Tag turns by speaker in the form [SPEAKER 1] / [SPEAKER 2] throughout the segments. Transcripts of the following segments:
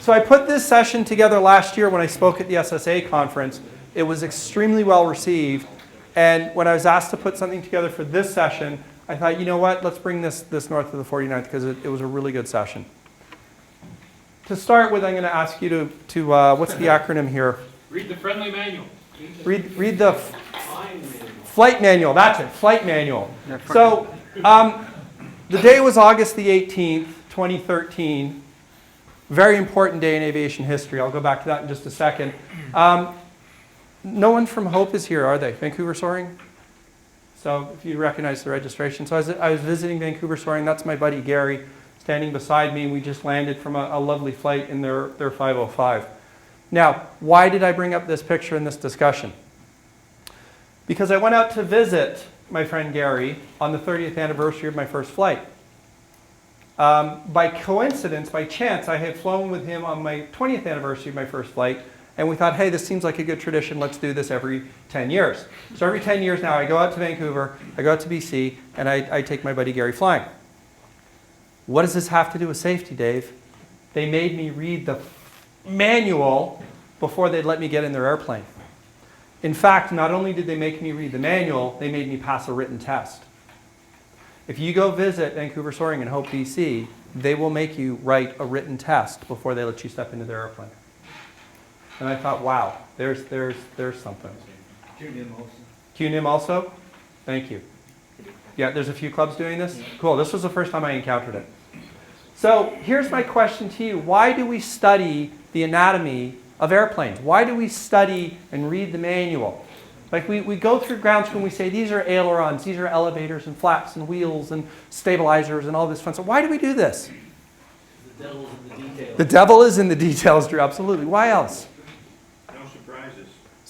[SPEAKER 1] So I put this session together last year when I spoke at the SSA conference. It was extremely well received. And when I was asked to put something together for this session, I thought, you know what, let's bring this north of the 49th because it was a really good session. To start with, I'm going to ask you to what's the acronym here?
[SPEAKER 2] Read the friendly manual.
[SPEAKER 1] Read the flight manual. That's it, flight manual. So the day was August the 18th, 2013. Very important day in aviation history. I'll go back to that in just a second. No one from Hope is here, are they? Vancouver Soaring? So if you recognize the registration. So I was visiting Vancouver Soaring. That's my buddy Gary standing beside me. And we just landed from a lovely flight in their 505. Now, why did I bring up this picture in this discussion? Because I went out to visit my friend Gary on the 30th anniversary of my first flight. By coincidence, by chance, I had flown with him on my 20th anniversary of my first flight. And we thought, hey, this seems like a good tradition. Let's do this every 10 years. So every 10 years now, I go out to Vancouver, I go out to BC, and I take my buddy Gary flying. What does this have to do with safety, Dave? They made me read the manual before they'd let me get in their airplane. In fact, not only did they make me read the manual, they made me pass a written test. If you go visit Vancouver Soaring in Hope, BC, they will make you write a written test before they let you step into their airplane. And I thought, wow, there's something. QNIM also? Thank you. Yeah, there's a few clubs doing this? Cool, this was the first time I encountered it. So here's my question to you. Why do we study the anatomy of airplanes? Why do we study and read the manual? Like we go through ground school and we say, these are ailerons, these are elevators and flaps and wheels and stabilizers and all this fun stuff. Why do we do this?
[SPEAKER 3] The devil's in the details.
[SPEAKER 1] The devil is in the details, Drew, absolutely. Why else?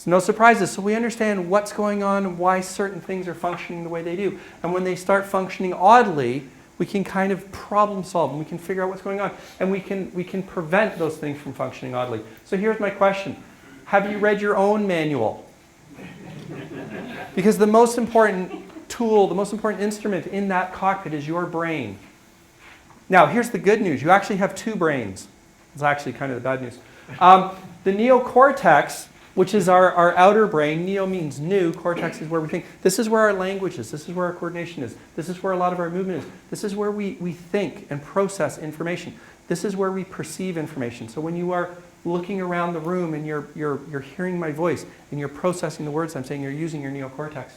[SPEAKER 1] No surprises. So we understand what's going on and why certain things are functioning the way they do. And when they start functioning oddly, we can kind of problem solve and we can figure out what's going on. And we can prevent those things from functioning oddly. So here's my question. Have you read your own manual? Because the most important tool, the most important instrument in that cockpit is your brain. Now, here's the good news. You actually have two brains. It's actually kind of the bad news. The neocortex, which is our outer brain. Neo means new. Cortex is where we think. This is where our language is. This is where our coordination is. This is where a lot of our movement is. This is where we think and process information. This is where we perceive information. So when you are looking around the room and you're hearing my voice and you're processing the words I'm saying, you're using your neocortex.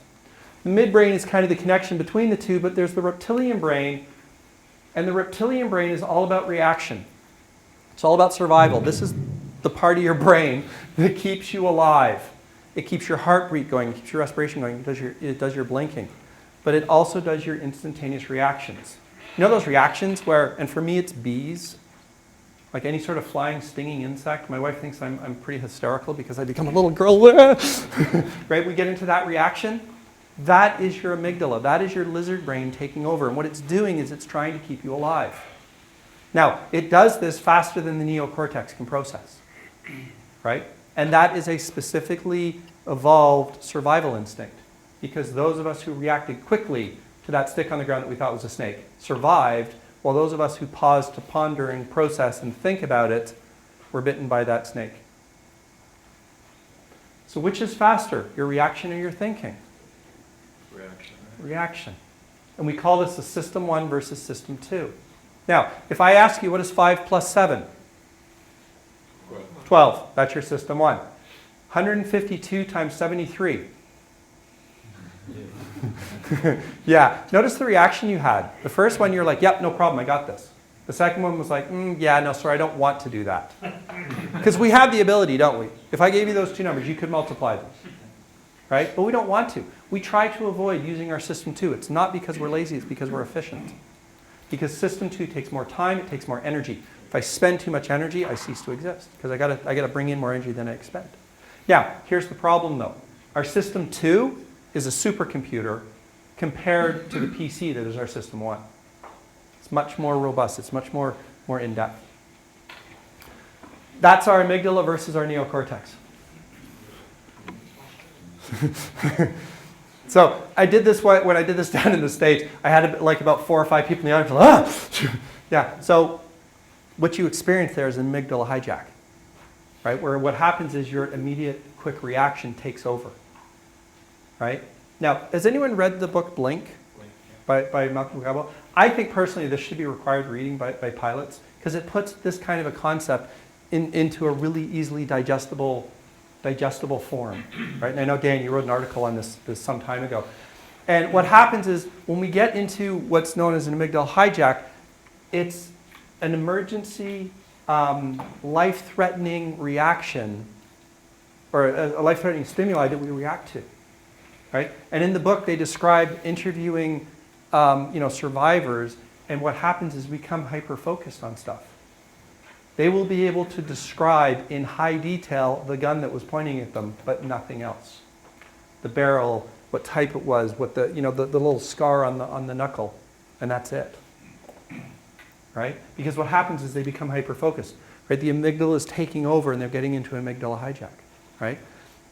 [SPEAKER 1] The midbrain is kind of the connection between the two, but there's the reptilian brain. And the reptilian brain is all about reaction. It's all about survival. This is the part of your brain that keeps you alive. It keeps your heartbeat going, it keeps your respiration going, it does your blinking. But it also does your instantaneous reactions. You know those reactions where, and for me it's bees, like any sort of flying, stinging insect. My wife thinks I'm pretty hysterical because I become a little girl. Right, we get into that reaction. That is your amygdala. That is your lizard brain taking over. And what it's doing is it's trying to keep you alive. Now, it does this faster than the neocortex can process. Right? And that is a specifically evolved survival instinct. Because those of us who reacted quickly to that stick on the ground that we thought was a snake survived, while those of us who paused to ponder and process and think about it were bitten by that snake. So which is faster, your reaction or your thinking?
[SPEAKER 3] Reaction.
[SPEAKER 1] Reaction. And we call this a system 1 versus system 2. Now, if I ask you what is 5 plus 7? 12. That's your system 1. 152 times 73. Yeah. Notice the reaction you had. The first one, you're like, yep, no problem, I got this. The second one was like, yeah, no, sorry, I don't want to do that. Because we have the ability, don't we? If I gave you those two numbers, you could multiply them. Right? But we don't want to. We try to avoid using our system 2. It's not because we're lazy, it's because we're efficient. Because system 2 takes more time, it takes more energy. If I spend too much energy, I cease to exist. Because I gotta bring in more energy than I expend. Now, here's the problem though. Our system 2 is a supercomputer compared to the PC that is our system 1. It's much more robust, it's much more in-depth. That's our amygdala versus our neocortex. So I did this when I did this down in the States. I had like about 4 or 5 people in the audience. Yeah. So what you experience there is an amygdala hijack, right? Where what happens is your immediate quick reaction takes over, right? Now, has anyone read the book Blink by Malcolm Gladwell? I think personally this should be required reading by pilots because it puts this kind of a concept into a really easily digestible form, right? And I know, Dan, you wrote an article on this some time ago. And what happens is when we get into what's known as an amygdala hijack, it's an emergency, life-threatening reaction, or a life-threatening stimuli that we react to, right? And in the book, they describe interviewing, survivors, and what happens is we become hyper-focused on stuff. They will be able to describe in high detail the gun that was pointing at them, but nothing else. The barrel, what type it was, what the little scar on the knuckle, and that's it. Right? Because what happens is they become hyper-focused. Right? The amygdala is taking over, and they're getting into amygdala hijack. Right?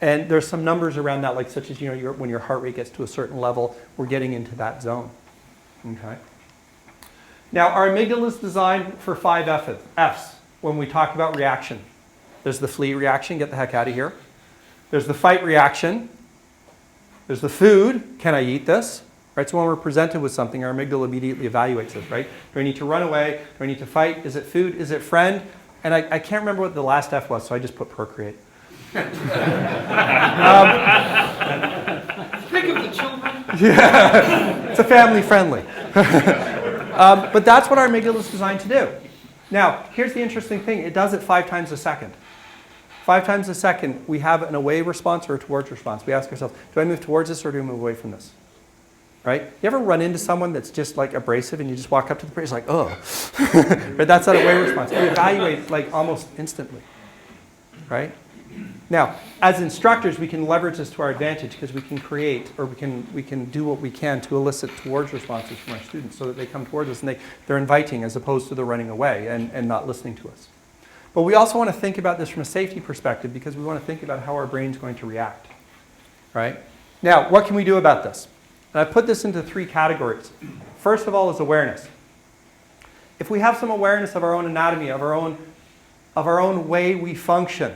[SPEAKER 1] And there's some numbers around that, like such as when your heart rate gets to a certain level, we're getting into that zone. Okay. Now our amygdala is designed for 5 F's. When we talk about reaction, there's the flee reaction, get the heck out of here. There's the fight reaction. There's the food, can I eat this? Right, so when we're presented with something, our amygdala immediately evaluates it, right? Do I need to run away? Do I need to fight? Is it food? Is it friend? And I can't remember what the last F was, so I just put procreate.
[SPEAKER 3] Think of the children.
[SPEAKER 1] Yeah, it's a family friendly. But that's what our amygdala is designed to do. Now, here's the interesting thing. It does it 5 times a second. 5 times a second, we have an away response or a towards response. We ask ourselves, do I move towards this or do I move away from this? Right? You ever run into someone that's just like abrasive and you just walk up to the person like, oh. But that's that away response. We evaluate like almost instantly. Right? Now, as instructors, we can leverage this to our advantage because we can create or we can do what we can to elicit towards responses from our students so that they come towards us and they're inviting as opposed to the running away and not listening to us. But we also want to think about this from a safety perspective because we want to think about how our brain's going to react. Right? Now, what can we do about this? And I put this into 3 categories. First of all is awareness. If we have some awareness of our own anatomy, of our own way we function,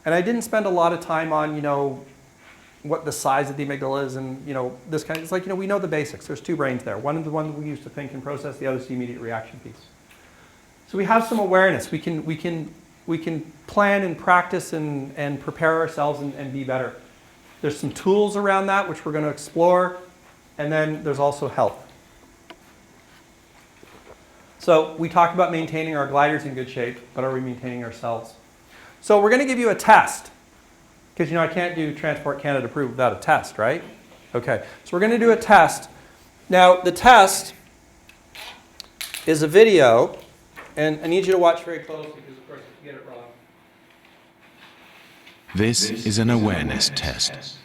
[SPEAKER 1] and I didn't spend a lot of time on, what the size of the amygdala is and, this kind of, it's like, we know the basics. There's 2 brains there. One is the one that we use to think and process, the other is the immediate reaction piece. So we have some awareness. We can plan and practice and prepare ourselves and be better. There's some tools around that which we're going to explore, and then there's also health. So we talk about maintaining our gliders in good shape, but are we maintaining ourselves? So we're going to give you a test, because I can't do Transport Canada Approved without a test, right? Okay, so we're going to do a test. Now the test is a video, and I need you to watch very closely because of course if you get it wrong.
[SPEAKER 2] This is an awareness test.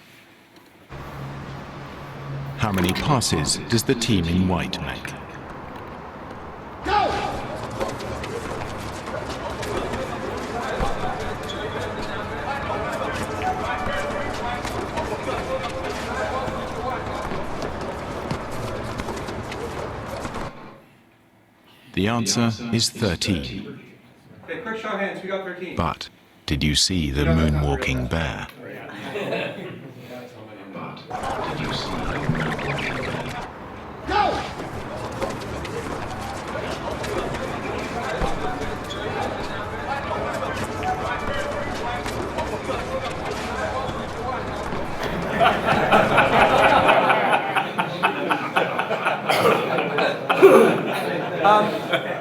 [SPEAKER 2] How many passes does the team in white make?
[SPEAKER 4] Go!
[SPEAKER 2] The answer is 13.
[SPEAKER 1] Okay, quick show of hands, we got 13.
[SPEAKER 2] But did you see the moonwalking bear?
[SPEAKER 4] Go!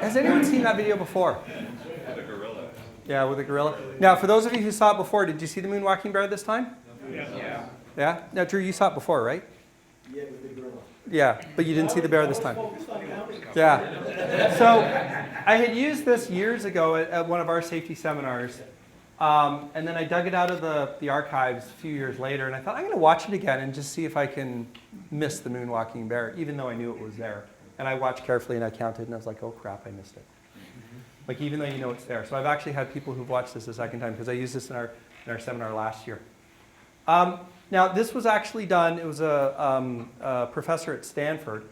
[SPEAKER 1] Has anyone seen that video before?
[SPEAKER 3] With a gorilla.
[SPEAKER 1] Yeah, with a gorilla. Now, for those of you who saw it before, did you see the moonwalking bear this time?
[SPEAKER 3] Yeah.
[SPEAKER 1] Yeah? Now, Drew, you saw it before, right?
[SPEAKER 4] Yeah, with the gorilla.
[SPEAKER 1] Yeah, but you didn't see the bear this time. Yeah. So I had used this years ago at one of our safety seminars, and then I dug it out of the archives a few years later, and I thought, I'm going to watch it again and just see if I can miss the moonwalking bear, even though I knew it was there. And I watched carefully, and I counted, and I was like, oh, crap, I missed it. Like, even though you know it's there. So I've actually had people who've watched this a second time, because I used this in our seminar last year. Now, this was actually done, it was a professor at Stanford,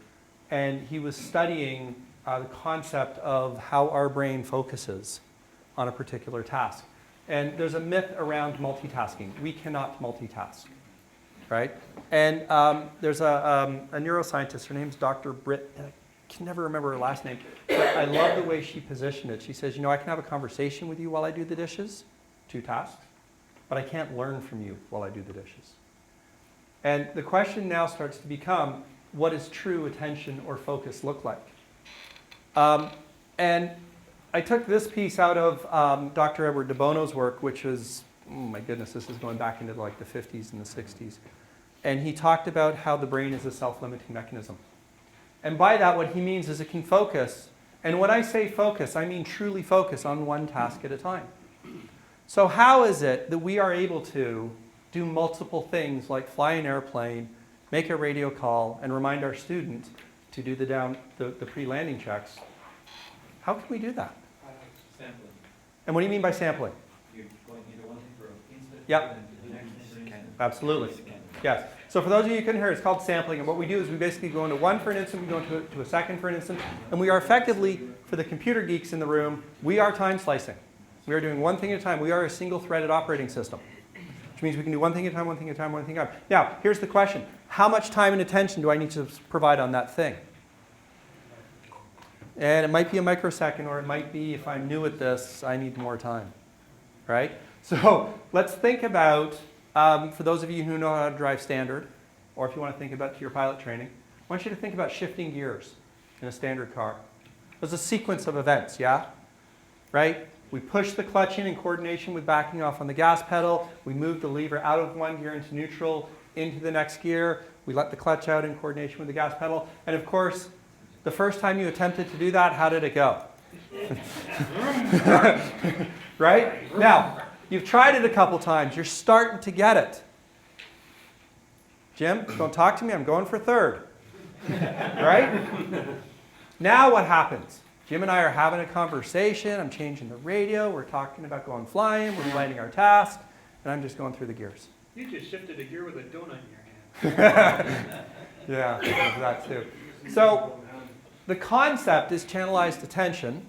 [SPEAKER 1] and he was studying the concept of how our brain focuses on a particular task. And there's a myth around multitasking. We cannot multitask, right? And there's a neuroscientist, her name's Dr. Britt, I can never remember her last name, but I love the way she positioned it. She says, I can have a conversation with you while I do the dishes, 2 tasks, but I can't learn from you while I do the dishes. And the question now starts to become, what does true attention or focus look like? And I took this piece out of Dr. Edward de Bono's work, which was, oh my goodness, this is going back into like the 50s and the 60s. And he talked about how the brain is a self-limiting mechanism. And by that, what he means is it can focus. And when I say focus, I mean truly focus on one task at a time. So how is it that we are able to do multiple things like fly an airplane, make a radio call, and remind our students to do the pre-landing checks? How can we do that?
[SPEAKER 3] Sampling.
[SPEAKER 1] And what do you mean by sampling?
[SPEAKER 3] You're going into one thing for an instant.
[SPEAKER 1] Yep.
[SPEAKER 3] And then to the next thing.
[SPEAKER 1] Absolutely. Yes. So for those of you who couldn't hear, it's called sampling. And what we do is we basically go into one for an instant, we go into a second for an instant, and we are effectively, for the computer geeks in the room, we are time slicing. We are doing one thing at a time. We are a single-threaded operating system, which means we can do one thing at a time, one thing at a time, one thing at a time. Now, here's the question. How much time and attention do I need to provide on that thing? And it might be a microsecond, or it might be, if I'm new at this, I need more time, right? So let's think about, for those of you who know how to drive standard, or if you want to think about your pilot training, I want you to think about shifting gears in a standard car. There's a sequence of events, yeah? Right? We push the clutch in coordination with backing off on the gas pedal. We move the lever out of one gear into neutral, into the next gear. We let the clutch out in coordination with the gas pedal. And of course, the first time you attempted to do that, how did it go? Right? Now, you've tried it a couple times. You're starting to get it. Jim, don't talk to me. I'm going for third. Right? Now what happens? Jim and I are having a conversation. I'm changing the radio. We're talking about going flying. We're planning our task. And I'm just going through the gears.
[SPEAKER 5] You just shifted a gear with a donut in your hand.
[SPEAKER 1] Yeah, there's that too. So the concept is channelized attention.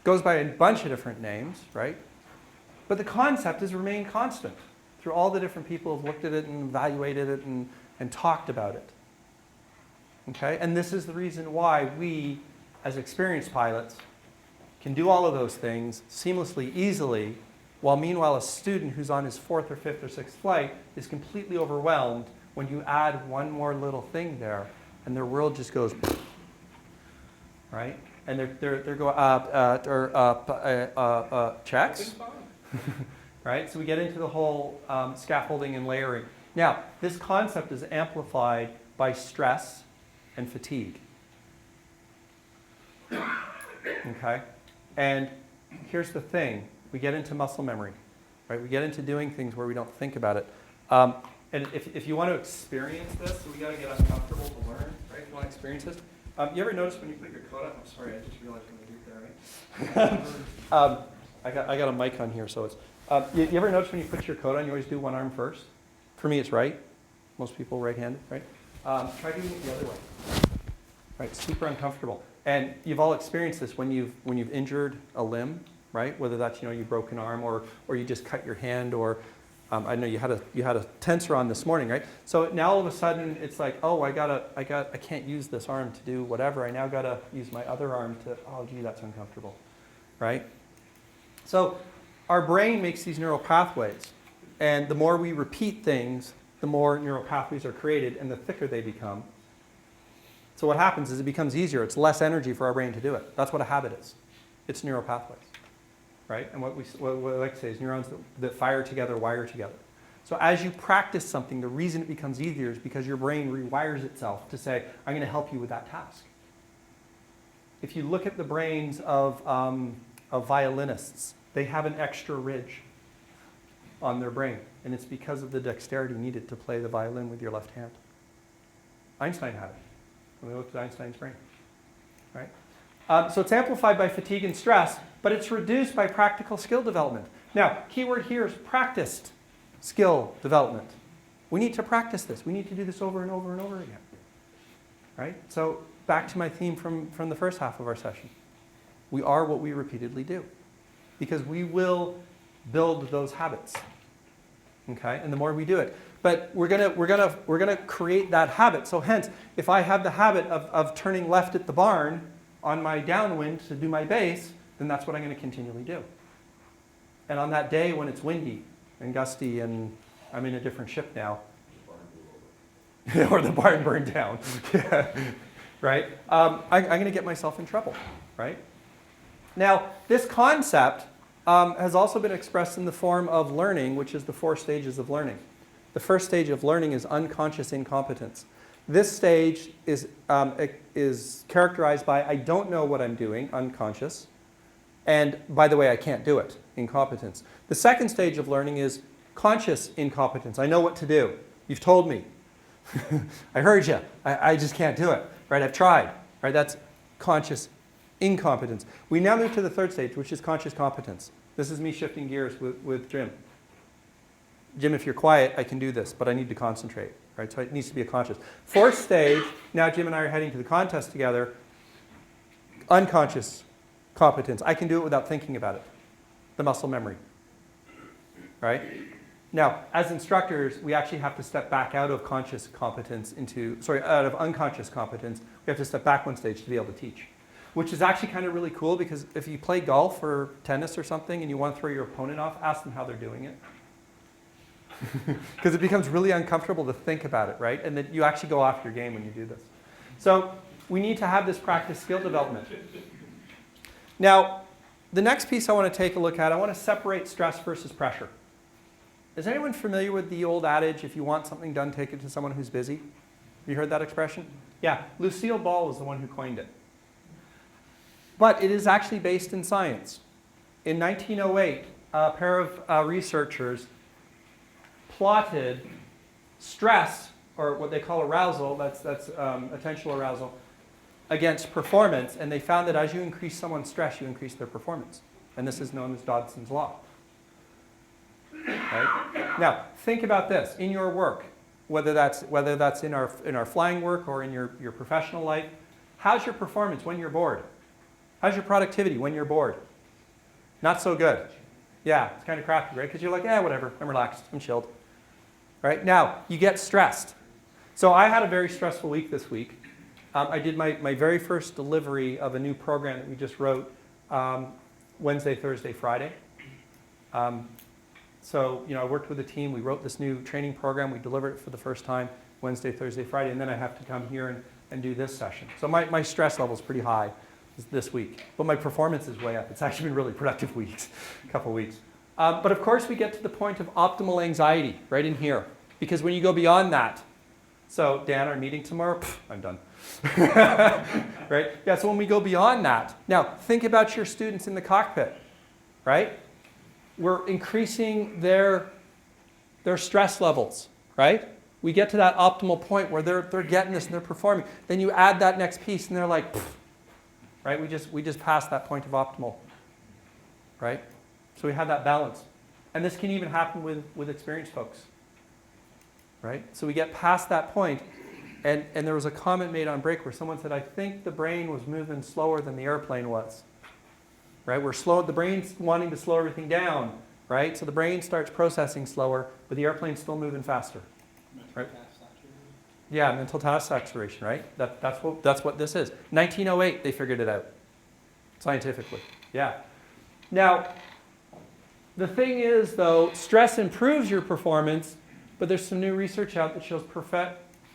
[SPEAKER 1] Goes by a bunch of different names, right? But the concept has remained constant through all the different people who have looked at it and evaluated it and talked about it. Okay? And this is the reason why we, as experienced pilots, can do all of those things seamlessly, easily, while meanwhile a student who's on his 4th or 5th or 6th flight is completely overwhelmed when you add one more little thing there, and their world just goes, right? And they're going checks, right? So we get into the whole scaffolding and layering. Now, this concept is amplified by stress and fatigue. Okay? And here's the thing. We get into muscle memory, right? We get into doing things where we don't think about it. And if you want to experience this, so we got to get uncomfortable to learn, right? If you want to experience this. You ever notice when you put your coat on? I'm sorry, I just realized when I do that, right? I got a mic on here, so it's... you ever notice when you put your coat on, you always do one arm first? For me, it's right. Most people right-handed, right? Try doing it the other way. Right, super uncomfortable. And you've all experienced this when you've injured a limb, right? Whether that's you broke an arm or you just cut your hand, or I know you had a tensor on this morning, right? So now all of a sudden it's like, oh, I can't use this arm to do whatever. I now gotta use my other arm to, oh gee, that's uncomfortable, right? So our brain makes these neural pathways, and the more we repeat things, the more neural pathways are created and the thicker they become. So what happens is it becomes easier. It's less energy for our brain to do it. That's what a habit is. It's neural pathways, right? And what we like to say is neurons that fire together, wire together. So as you practice something, the reason it becomes easier is because your brain rewires itself to say, I'm going to help you with that task. If you look at the brains of violinists, they have an extra ridge on their brain, and it's because of the dexterity needed to play the violin with your left hand. Einstein had it. When we looked at Einstein's brain, right? So it's amplified by fatigue and stress, but it's reduced by practical skill development. Now, keyword here is practiced skill development. We need to practice this. We need to do this over and over and over again, right? So back to my theme from the first half of our session. We are what we repeatedly do. Because we will build those habits. Okay? And the more we do it. But we're gonna create that habit. So hence, if I have the habit of turning left at the barn on my downwind to do my base, then that's what I'm going to continually do. And on that day when it's windy and gusty and I'm in a different ship now, or the barn burned down, yeah. Right? I'm going to get myself in trouble, right? Now, this concept has also been expressed in the form of learning, which is the 4 stages of learning. The first stage of learning is unconscious incompetence. This stage is characterized by I don't know what I'm doing, unconscious, and by the way, I can't do it, incompetence. The second stage of learning is conscious incompetence. I know what to do. You've told me. I heard you. I just can't do it. Right? I've tried. Right? That's conscious incompetence. We now move to the third stage, which is conscious competence. This is me shifting gears with Jim. Jim, if you're quiet, I can do this, but I need to concentrate. Right? So it needs to be a conscious. Fourth stage, now Jim and I are heading to the contest together. Unconscious competence. I can do it without thinking about it. The muscle memory. Right? Now, as instructors, we actually have to step back out of unconscious competence. We have to step back one stage to be able to teach. Which is actually kind of really cool because if you play golf or tennis or something and you want to throw your opponent off, ask them how they're doing it. Because it becomes really uncomfortable to think about it, right? And that you actually go off your game when you do this. So we need to have this practice skill development. Now, the next piece I want to take a look at, I want to separate stress versus pressure. Is anyone familiar with the old adage, if you want something done, take it to someone who's busy? Have you heard that expression? Yeah, Lucille Ball was the one who coined it. But it is actually based in science. In 1908, a pair of researchers plotted stress, or what they call arousal, that's attentional arousal, against performance, and they found that as you increase someone's stress, you increase their performance. And this is known as Dodson's law. Right? Now, think about this. In your work, whether that's in our flying work or in your professional life, how's your performance when you're bored? How's your productivity when you're bored? Not so good. Yeah, it's kind of crappy, right? Because you're like, whatever, I'm relaxed, I'm chilled. Right? Now, you get stressed. So I had a very stressful week this week. I did my very first delivery of a new program that we just wrote Wednesday, Thursday, Friday. So, I worked with a team. We wrote this new training program. We delivered it for the first time Wednesday, Thursday, Friday. And then I have to come here and do this session. So my stress level is pretty high this week. But my performance is way up. It's actually been really productive weeks, a couple weeks. But of course, we get to the point of optimal anxiety right in here. Because when you go beyond that, so Dan, our meeting tomorrow, I'm done. Right? Yeah, so when we go beyond that, now think about your students in the cockpit, right? We're increasing their stress levels, right? We get to that optimal point where they're getting this and they're performing. Then you add that next piece and they're like, right? We just passed that point of optimal, right? So we have that balance. And this can even happen with experienced folks, right? So we get past that point, and there was a comment made on break where someone said, I think the brain was moving slower than the airplane was. Right? The brain's wanting to slow everything down, right? So the brain starts processing slower, but the airplane's still moving faster. Right? Yeah, mental task saturation, right? That's what this is. 1908, they figured it out scientifically. Yeah. Now, the thing is, though, stress improves your performance, but there's some new research out that shows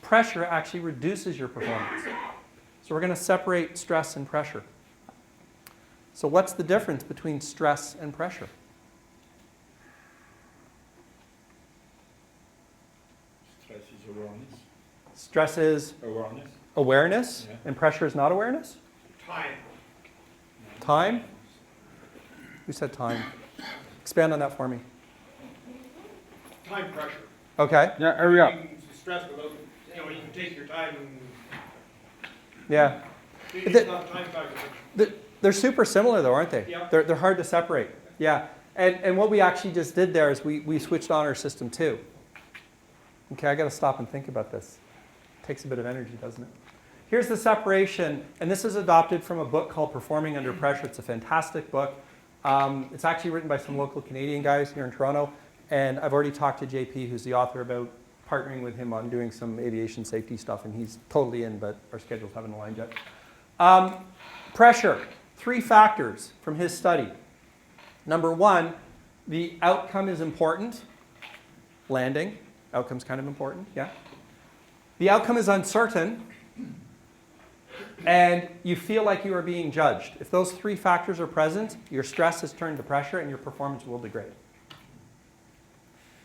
[SPEAKER 1] pressure actually reduces your performance. So we're going to separate stress and pressure. So what's the difference between stress and pressure?
[SPEAKER 6] Stress is awareness.
[SPEAKER 1] Stress is awareness,
[SPEAKER 6] Yeah.
[SPEAKER 1] and pressure is not awareness?
[SPEAKER 5] Time.
[SPEAKER 1] Time? Who said time? Expand on that for me.
[SPEAKER 5] Time pressure.
[SPEAKER 1] Okay.
[SPEAKER 6] Yeah, hurry up.
[SPEAKER 5] Stress without, you can take your time and
[SPEAKER 1] Yeah.
[SPEAKER 5] it's not time factor.
[SPEAKER 1] They're super similar though, aren't they?
[SPEAKER 5] Yeah.
[SPEAKER 1] They're hard to separate. Yeah. And what we actually just did there is we switched on our system too. Okay, I got to stop and think about this. It takes a bit of energy, doesn't it? here's the separation, and this is adopted from a book called Performing Under Pressure. It's a fantastic book. It's actually written by some local Canadian guys here in Toronto, and I've already talked to JP, who's the author, about partnering with him on doing some aviation safety stuff, and he's totally in, but our schedules haven't aligned yet. Pressure, 3 factors from his study. Number 1, the outcome is important. Landing, outcome's kind of important, yeah. The outcome is uncertain, and you feel like you are being judged. If those 3 factors are present, your stress is turned to pressure and your performance will degrade.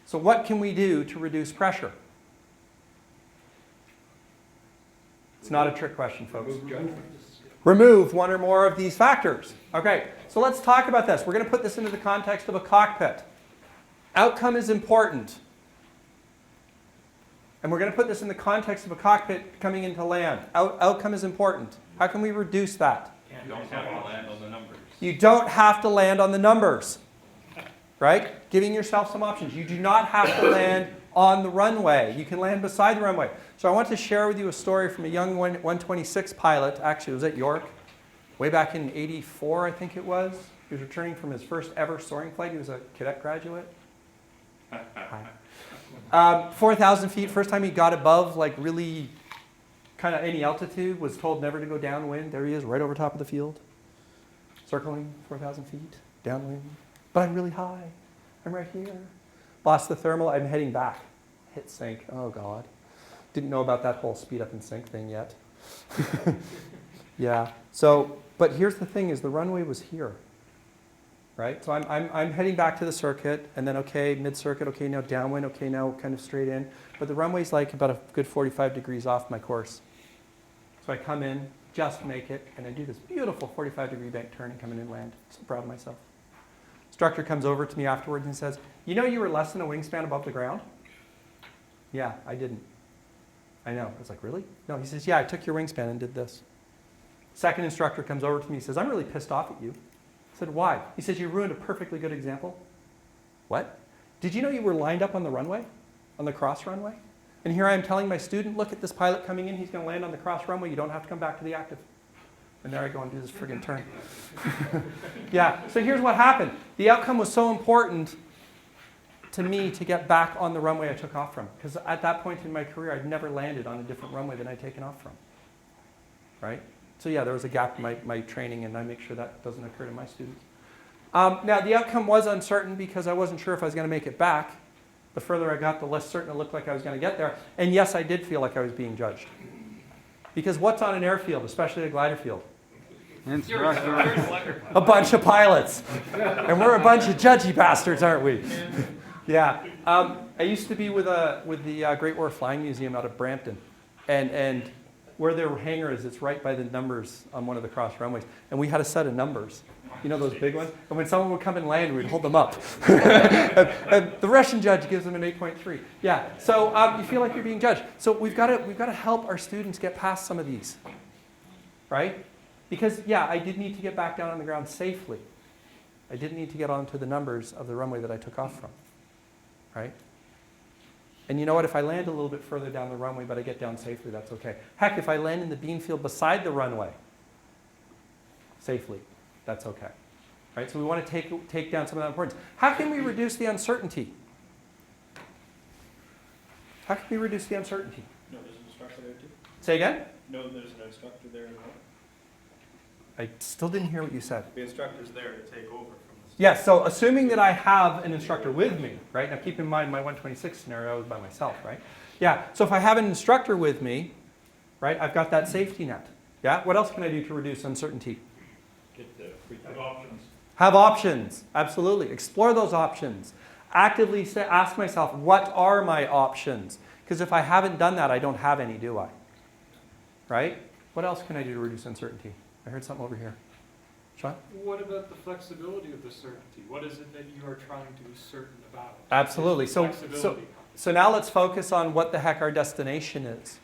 [SPEAKER 1] So what can we do to reduce pressure? It's not a trick question, folks. Remove one or more of these factors. Okay, so let's talk about this. We're going to put this into the context of a cockpit. Outcome is important. And we're going to put this in the context of a cockpit coming into land. Outcome is important. How can we reduce that?
[SPEAKER 3] You don't have to land on the numbers.
[SPEAKER 1] You don't have to land on the numbers, right? Giving yourself some options. You do not have to land on the runway. You can land beside the runway. So I want to share with you a story from a young 126 pilot. Actually, it was at York, way back in '84, I think it was. He was returning from his first ever soaring flight. He was a cadet graduate. Hi. 4,000 feet, first time he got above, like really kind of any altitude, was told never to go downwind. There he is, right over top of the field, circling 4,000 feet, downwind. But I'm really high. I'm right here. Lost the thermal. I'm heading back. Hit sink. Oh, God. Didn't know about that whole speed up and sink thing yet. Yeah. So, but here's the thing: is the runway was here. Right? So I'm heading back to the circuit, and then, okay, mid-circuit, okay, now downwind, okay, now kind of straight in. But the runway's like about a good 45 degrees off my course. So I come in, just make it, and I do this beautiful 45-degree bank turn and come in and land. So proud of myself. Instructor comes over to me afterwards and says, you know you were less than a wingspan above the ground? Yeah, I didn't. I know. I was like, really? No, he says, yeah, I took your wingspan and did this. Second instructor comes over to me and says, I'm really pissed off at you. I said, why? He says, you ruined a perfectly good example. What? Did you know you were lined up on the runway? On the cross runway? And here I am telling my student, look at this pilot coming in, he's going to land on the cross runway, you don't have to come back to the active. And there I go and do this friggin' turn. Yeah, so here's what happened. The outcome was so important to me to get back on the runway I took off from. Because at that point in my career, I'd never landed on a different runway than I'd taken off from. Right? So yeah, there was a gap in my training, and I make sure that doesn't occur to my students. Now, the outcome was uncertain because I wasn't sure if I was going to make it back. The further I got, the less certain it looked like I was going to get there. And yes, I did feel like I was being judged. Because what's on an airfield, especially a glider field? A bunch of pilots. And we're a bunch of judgy bastards, aren't we? Yeah. I used to be with the Great War Flying Museum out of Brampton. And where their hangar is, it's right by the numbers on one of the cross runways. And we had a set of numbers. You know those big ones? And when someone would come and land, we'd hold them up. and the Russian judge gives them an 8.3. Yeah, so you feel like you're being judged. So we've got to help our students get past some of these, right? Because, yeah, I did need to get back down on the ground safely. I did need to get onto the numbers of the runway that I took off from, right? And you know what? If I land a little bit further down the runway, but I get down safely, that's okay. Heck, if I land in the beam field beside the runway safely, that's okay. Right? So we want to take down some of that importance. How can we reduce the uncertainty? How can we reduce the uncertainty?
[SPEAKER 6] No, there's an instructor there too.
[SPEAKER 1] Say again?
[SPEAKER 6] No, there's an instructor there as well.
[SPEAKER 1] I still didn't hear what you said.
[SPEAKER 6] The instructor's there to take over from the
[SPEAKER 1] Yes, so assuming that I have an instructor with me, right? Now keep in mind my 126 scenario I was by myself, right? Yeah, so if I have an instructor with me, right, I've got that safety net. Yeah, what else can I do to reduce uncertainty?
[SPEAKER 6] Get the free options.
[SPEAKER 1] Have options, absolutely. Explore those options. Actively ask myself, what are my options? Because if I haven't done that, I don't have any, do I? Right? What else can I do to reduce uncertainty? I heard something over here. Sean?
[SPEAKER 5] What about the flexibility of the certainty? What is it that you are trying to be certain about?
[SPEAKER 1] Absolutely. So now let's focus on what the heck our destination is.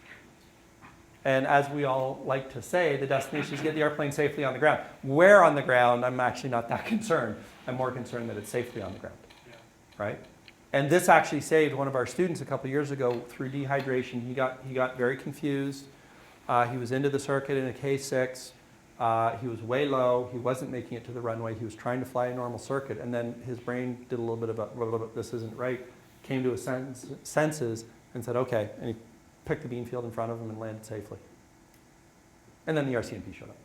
[SPEAKER 1] And as we all like to say, the destination is get the airplane safely on the ground. Where on the ground, I'm actually not that concerned. I'm more concerned that it's safely on the ground.
[SPEAKER 5] Yeah.
[SPEAKER 1] Right? And this actually saved one of our students a couple of years ago through dehydration. He got very confused. He was into the circuit in a K6. He was way low. He wasn't making it to the runway. He was trying to fly a normal circuit. And then his brain did a little bit of this isn't right, came to his senses and said, okay. And he picked the bean field in front of him and landed safely. And then the RCMP showed up.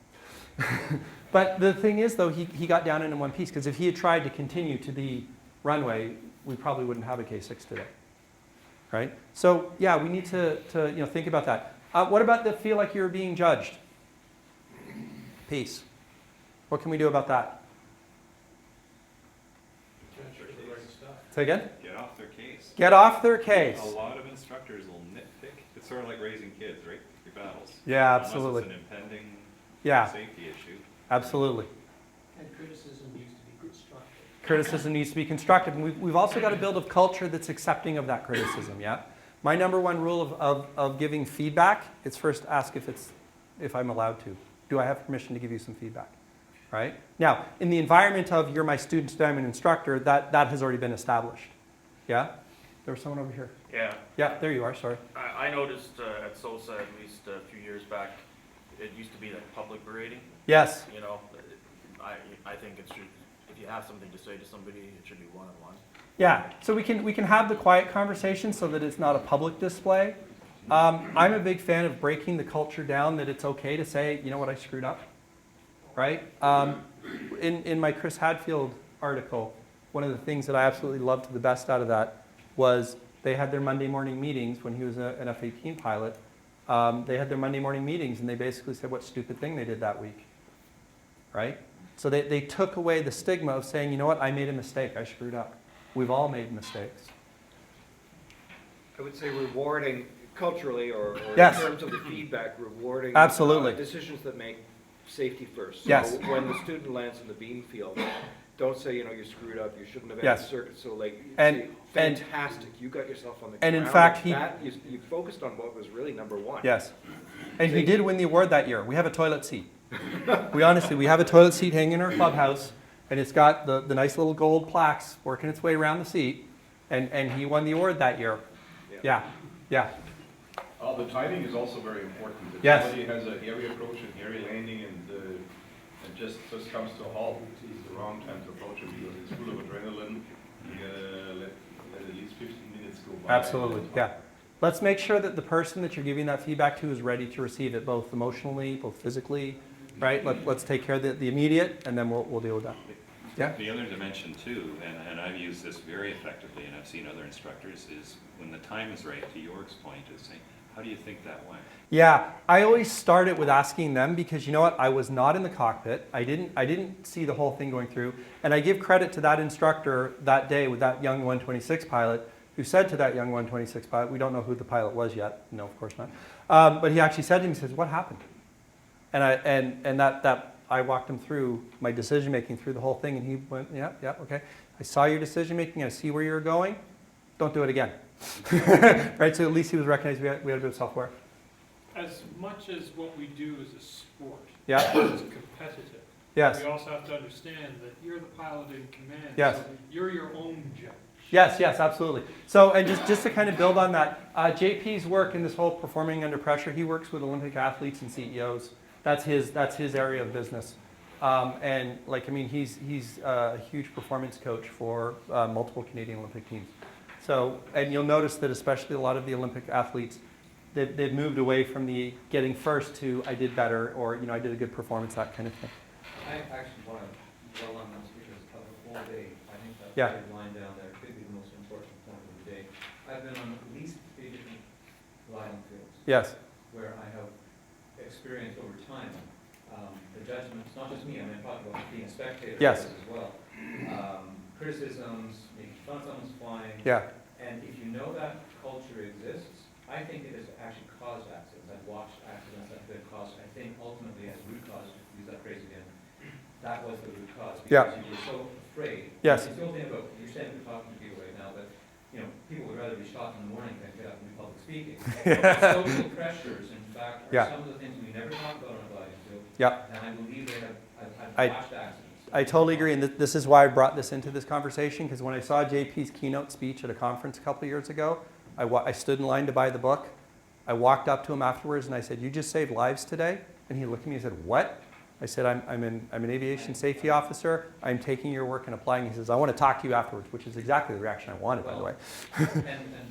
[SPEAKER 1] But the thing is, though, he got down in one piece, because if he had tried to continue to the runway, we probably wouldn't have a K6 today, right? So yeah, we need to think about that. What about the feel like you're being judged? Peace. What can we do about that? Say again?
[SPEAKER 3] Get off their case.
[SPEAKER 1] Get off their case.
[SPEAKER 3] A lot of instructors will nitpick. It's sort of like raising kids, right? Your battles.
[SPEAKER 1] Yeah, absolutely.
[SPEAKER 3] Unless it's an impending safety issue.
[SPEAKER 1] Absolutely.
[SPEAKER 4] And criticism needs to be constructive.
[SPEAKER 1] Criticism needs to be constructive. And we've also got to build a culture that's accepting of that criticism, yeah? My number one rule of giving feedback is first ask if I'm allowed to. Do I have permission to give you some feedback, right? Now, in the environment of you're my student, today I'm an instructor, that has already been established, yeah? There was someone over here.
[SPEAKER 7] Yeah,
[SPEAKER 1] Yeah, there you are, sorry.
[SPEAKER 7] I noticed at SOSA at least a few years back, it used to be like public berating.
[SPEAKER 1] Yes,
[SPEAKER 7] You know, I think it should, if you have something to say to somebody, it should be one-on-one.
[SPEAKER 1] yeah. So we can have the quiet conversation so that it's not a public display. I'm a big fan of breaking the culture down that it's okay to say, you know what, I screwed up, right? In my Chris Hadfield article, one of the things that I absolutely loved the best out of that was they had their Monday morning meetings when he was an F-18 pilot. They had their Monday morning meetings and they basically said what stupid thing they did that week, right? So they took away the stigma of saying, you know what, I made a mistake, I screwed up. We've all made mistakes.
[SPEAKER 8] I would say rewarding culturally or
[SPEAKER 1] Yes.
[SPEAKER 8] in terms of the feedback, rewarding
[SPEAKER 1] Absolutely.
[SPEAKER 8] Decisions that make safety first.
[SPEAKER 1] Yes.
[SPEAKER 8] So when the student lands in the bean field, don't say, you screwed up, you shouldn't have had
[SPEAKER 1] Yes.
[SPEAKER 8] the circuit so late.
[SPEAKER 1] And-
[SPEAKER 8] Say, fantastic, you got yourself on the
[SPEAKER 1] and
[SPEAKER 8] ground.
[SPEAKER 1] in fact,
[SPEAKER 8] you focused on what was really number one.
[SPEAKER 1] Yes. And he did win the award that year. We have a toilet seat. We have a toilet seat hanging in our clubhouse, and it's got the nice little gold plaques working its way around the seat, and he won the award that year. Yeah.
[SPEAKER 6] The timing is also very important. If
[SPEAKER 1] Yes.
[SPEAKER 6] somebody has a hairy approach and hairy landing and just comes to a halt, it's the wrong time to approach it because it's full of adrenaline. You gotta let at least 15 minutes go by.
[SPEAKER 1] Absolutely, yeah. Let's make sure that the person that you're giving that feedback to is ready to receive it, both emotionally, both physically, right? Let's take care of the immediate, and then we'll deal with that. Yeah?
[SPEAKER 3] The other dimension too, and I've used this very effectively, and I've seen other instructors, is when the time is right, to York's point, is saying, how do you think that went?
[SPEAKER 1] Yeah, I always start it with asking them because you know what? I was not in the cockpit. I didn't see the whole thing going through. And I give credit to that instructor that day with that young 126 pilot who said to that young 126 pilot, we don't know who the pilot was yet. No, of course not. But he actually said to him, he says, what happened? And I walked him through my decision making through the whole thing, and he went, yeah, okay. I saw your decision making. I see where you're going. Don't do it again. Right? So at least he was recognized. We had a bit of self-worth.
[SPEAKER 5] As much as what we do is a sport,
[SPEAKER 1] Yeah.
[SPEAKER 5] it's competitive.
[SPEAKER 1] Yes.
[SPEAKER 5] We also have to understand that you're the pilot in command.
[SPEAKER 1] Yes.
[SPEAKER 5] So you're your own judge.
[SPEAKER 1] Yes, absolutely. So, and just to kind of build on that, JP's work in this whole performing under pressure, he works with Olympic athletes and CEOs. That's his area of business. And he's a huge performance coach for multiple Canadian Olympic teams. So, and you'll notice that especially a lot of the Olympic athletes, they've moved away from the getting first to I did better or I did a good performance, that kind of thing.
[SPEAKER 9] I actually want to dwell on this because of the whole day. I think that
[SPEAKER 1] Yeah.
[SPEAKER 9] third line down there could be the most important point of the day. I've been on at least 3 different gliding fields
[SPEAKER 1] Yes.
[SPEAKER 9] where I have experienced over time the judgments, not just me, I'm talking about being a spectator
[SPEAKER 1] Yes.
[SPEAKER 9] as well. Criticisms, making fun of someone's flying.
[SPEAKER 1] Yeah.
[SPEAKER 9] And if you know that culture exists, I think it has actually caused accidents. I've watched accidents that could have caused, I think ultimately as root cause, to use that phrase again, that was the root cause.
[SPEAKER 1] Yeah.
[SPEAKER 9] Because you were so afraid.
[SPEAKER 1] Yes.
[SPEAKER 9] It's the only thing about, you're saying we're talking to people right now, but, people would rather be shot in the morning than get up and do public speaking. Social pressures, in fact, are
[SPEAKER 1] Yeah.
[SPEAKER 9] some of the things we never talk about on a gliding field.
[SPEAKER 1] Yeah.
[SPEAKER 9] And I believe they have, I've
[SPEAKER 1] I-
[SPEAKER 9] watched accidents.
[SPEAKER 1] I totally agree, and this is why I brought this into this conversation, because when I saw JP's keynote speech at a conference a couple of years ago, I stood in line to buy the book, I walked up to him afterwards and I said, "You just saved lives today?" And he looked at me and said, "What?" I said, I'm an aviation safety officer. I'm taking your work and applying." He says, "I want to talk to you afterwards," which is exactly the reaction I wanted, by the way.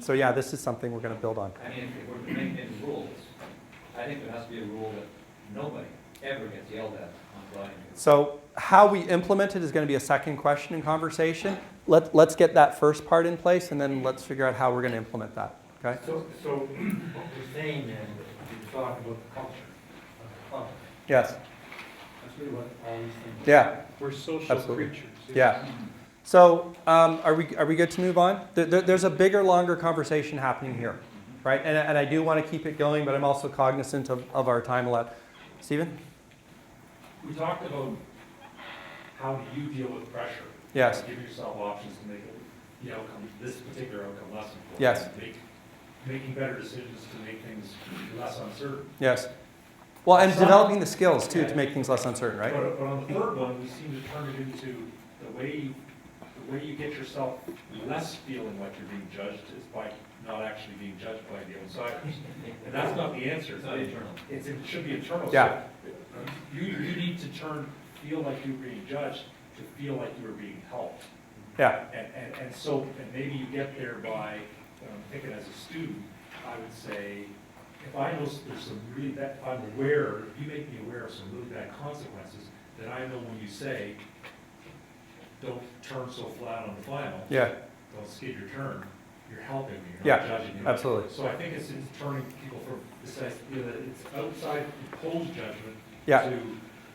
[SPEAKER 1] So yeah, this is something we're going to build on.
[SPEAKER 9] I mean, if we're to make any rules, I think there has to be a rule that nobody ever gets yelled at on flying.
[SPEAKER 1] So how we implement it is going to be a second question in conversation. Let's get that first part in place, and then let's figure out how we're going to implement that. Okay?
[SPEAKER 4] So what we're saying then, you're talking about the culture of the club.
[SPEAKER 1] Yes.
[SPEAKER 4] That's really what all these things.
[SPEAKER 1] Yeah.
[SPEAKER 5] We're social
[SPEAKER 1] Absolutely.
[SPEAKER 5] creatures.
[SPEAKER 1] Yeah. So are we good to move on? There's a bigger, longer conversation happening here, right? And I do want to keep it going, but I'm also cognizant of our time allowed. Stephen?
[SPEAKER 10] We talked about how do you deal with pressure.
[SPEAKER 1] Yes.
[SPEAKER 10] Give yourself options to make the outcome, this particular outcome less important.
[SPEAKER 1] Yes.
[SPEAKER 10] Making better decisions to make things less uncertain.
[SPEAKER 1] Yes. Well, and developing the skills, too, to make things less uncertain, right?
[SPEAKER 10] But on the third one, we seem to turn it into the way you get yourself less feeling like you're being judged is by not actually being judged by the outsiders. And that's not the answer.
[SPEAKER 9] It's not internal.
[SPEAKER 10] It should be internal.
[SPEAKER 1] Yeah.
[SPEAKER 10] So you need to feel like you're being judged to feel like you were being helped.
[SPEAKER 1] Yeah.
[SPEAKER 10] And maybe you get there by, I'm thinking as a student, I would say, if I know there's some really bad, if I'm aware, if you make me aware of some really bad consequences, then I know when you say, don't turn so flat on the final.
[SPEAKER 1] Yeah.
[SPEAKER 10] Don't skid your turn. You're helping me. You're
[SPEAKER 1] Yeah,
[SPEAKER 10] not judging me.
[SPEAKER 1] absolutely.
[SPEAKER 10] So I think it's turning people from this idea that it's outside imposed judgment
[SPEAKER 1] Yeah.
[SPEAKER 10] to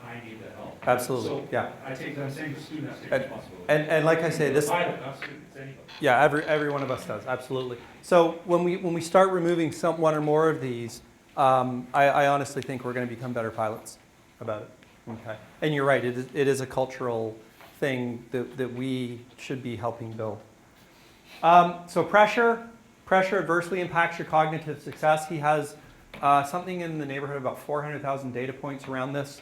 [SPEAKER 10] I need the help.
[SPEAKER 1] Absolutely,
[SPEAKER 10] So
[SPEAKER 1] yeah.
[SPEAKER 10] I'm saying the student has to take
[SPEAKER 1] And-
[SPEAKER 10] responsibility.
[SPEAKER 1] And like I say, this.
[SPEAKER 10] Pilot, not students, anybody.
[SPEAKER 1] Yeah, every one of us does, absolutely. So when we start removing one or more of these, I honestly think we're going to become better pilots about it. Okay. And you're right, it is a cultural thing that we should be helping build. So pressure adversely impacts your cognitive success. He has something in the neighborhood of about 400,000 data points around this,